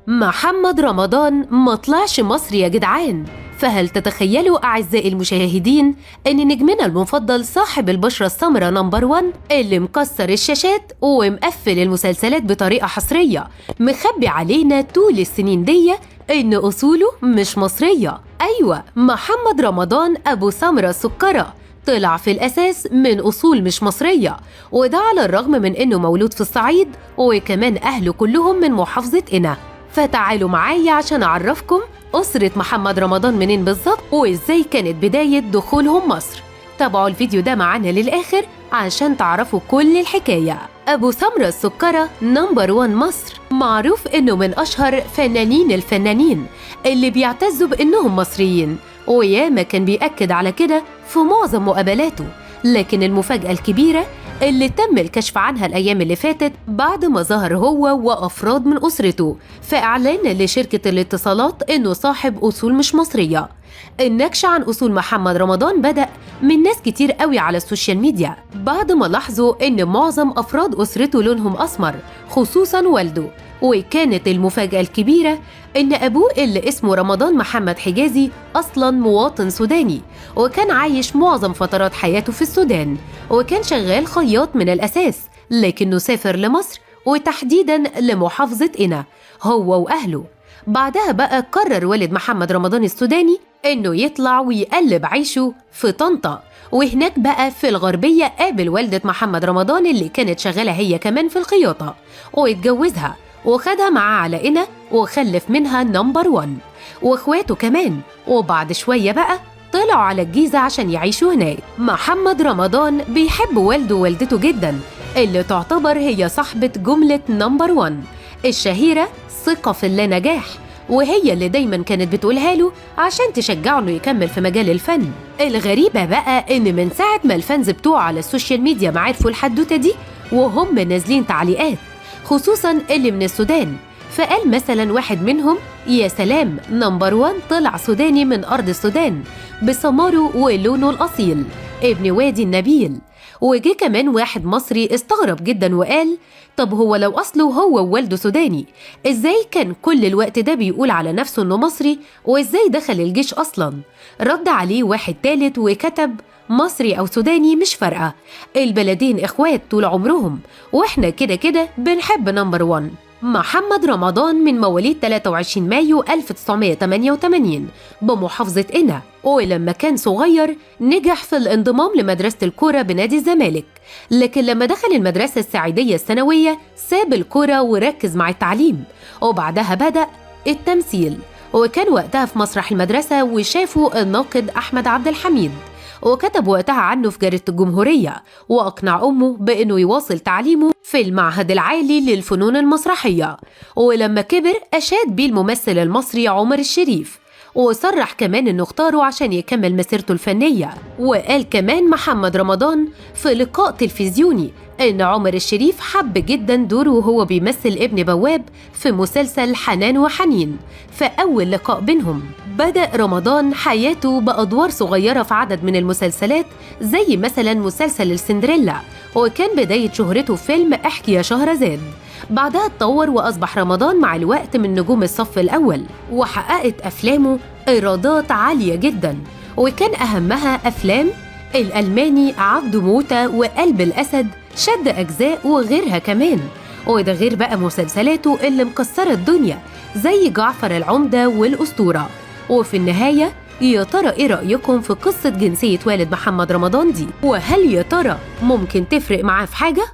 محمد رمضان ما طلعش مصري يا جدعان. فهل تتخيلوا أعزائي المشاهدين أن نجمنا المفضل صاحب البشرة السمراء نمبر 1 اللي مكسر الشاشات ومقفل المسلسلات بطريقة حصرية مخبي علينا طول السنين دي إن أصوله مش مصرية؟ أيوة، محمد رمضان أبو سمرة السكرة طلع في الأساس من أصول مش مصرية، وده على الرغم من إنه مولود في الصعيد وكمان أهله كلهم من محافظة قنا. فتعالوا معايا عشان أعرفكم أسرة محمد رمضان منين بالظبط وإزاي كانت بداية دخولهم مصر. تابعوا الفيديو ده معانا للآخر عشان تعرفوا كل الحكاية. أبو سمرة السكرة نمبر 1 مصر معروف إنه من أشهر فنانين الفنانين اللي بيعتزوا بإنهم مصريين، وياما كان بيأكد على كده في معظم مقابلاته. لكن المفاجأة الكبيرة اللي تم الكشف عنها الأيام اللي فاتت بعد ما ظهر هو وأفراد من أسرته في إعلان لشركة الاتصالات إنه صاحب أصول مش مصرية. النكش عن أصول محمد رمضان بدأ من ناس كتير قوي على السوشيال ميديا بعد ما لاحظوا إن معظم أفراد أسرته لونهم أسمر، خصوصاً والده. وكانت المفاجأة الكبيرة إن أبوه اللي اسمه رمضان محمد حجازي أصلاً مواطن سوداني، وكان عايش معظم فترات حياته في السودان، وكان شغال خياط من الأساس، لكنه سافر لمصر وتحديداً لمحافظة قنا هو وأهله. بعدها بقى قرر والد محمد رمضان السوداني إنه يطلع ويقلب عيشه في طنطا، وهناك بقى في الغربية قابل والدة محمد رمضان اللي كانت شغالة هي كمان في الخياطة، واتجوزها وخدها معاه على قنا وخلف منها نمبر 1 واخواته كمان. وبعد شوية بقى طلعوا على الجيزة عشان يعيشوا هناك. محمد رمضان بيحب والده ووالدته جدا، اللي تعتبر هي صاحبة جملة نمبر 1 الشهيرة ثقة في اللانجاح، وهي اللي دايما كانت بتقولها له عشان تشجعه انه يكمل في مجال الفن. الغريبة بقى ان من ساعة ما الفانز بتوعه على السوشيال ميديا ما عرفوا الحدوتة دي وهم نازلين تعليقات، خصوصا اللي من السودان. فقال مثلا واحد منهم: يا سلام، نمبر 1 طلع سوداني من أرض السودان بسماره ولونه الأصيل، ابن وادي النبيل. وجه كمان واحد مصري استغرب جدا وقال: طب هو لو أصله هو ووالده سوداني، إزاي كان كل الوقت ده بيقول على نفسه إنه مصري، وإزاي دخل الجيش أصلا؟ رد عليه واحد تالت وكتب: مصري أو سوداني مش فارقة، البلدين إخوات طول عمرهم، وإحنا كده كده بنحب نمبر 1. محمد رمضان من مواليد 23 مايو 1988 بمحافظة قنا، ولما كان صغير نجح في الانضمام لمدرسة الكرة بنادي الزمالك، لكن لما دخل المدرسة السعيدية الثانوية ساب الكرة وركز مع التعليم، وبعدها بدأ التمثيل. وكان وقتها في مسرح المدرسة وشافه الناقد أحمد عبد الحميد، وكتب وقتها عنه في جريدة الجمهورية، وأقنع أمه بأنه يواصل تعليمه في المعهد العالي للفنون المسرحية. ولما كبر أشاد بيه الممثل المصري عمر الشريف، وصرح كمان أنه اختاره عشان يكمل مسيرته الفنية. وقال كمان محمد رمضان في لقاء تلفزيوني إن عمر الشريف حب جدا دوره وهو بيمثل ابن بواب في مسلسل حنان وحنين. في أول لقاء بينهم بدأ رمضان حياته بأدوار صغيرة في عدد من المسلسلات، زي مثلا مسلسل السندريلا، وكان بداية شهرته في فيلم احكي يا شهرزاد. بعدها اتطور وأصبح رمضان مع الوقت من نجوم الصف الأول، وحققت أفلامه إيرادات عالية جدا، وكان أهمها أفلام الألماني عبده موتة وقلب الأسد شد أجزاء وغيرها كمان. وده غير بقى مسلسلاته اللي مكسرة الدنيا زي جعفر العمدة والأسطورة. وفي النهاية يا ترى إيه رأيكم في قصة جنسية والد محمد رمضان دي؟ وهل يا ترى ممكن تفرق معاه في حاجة؟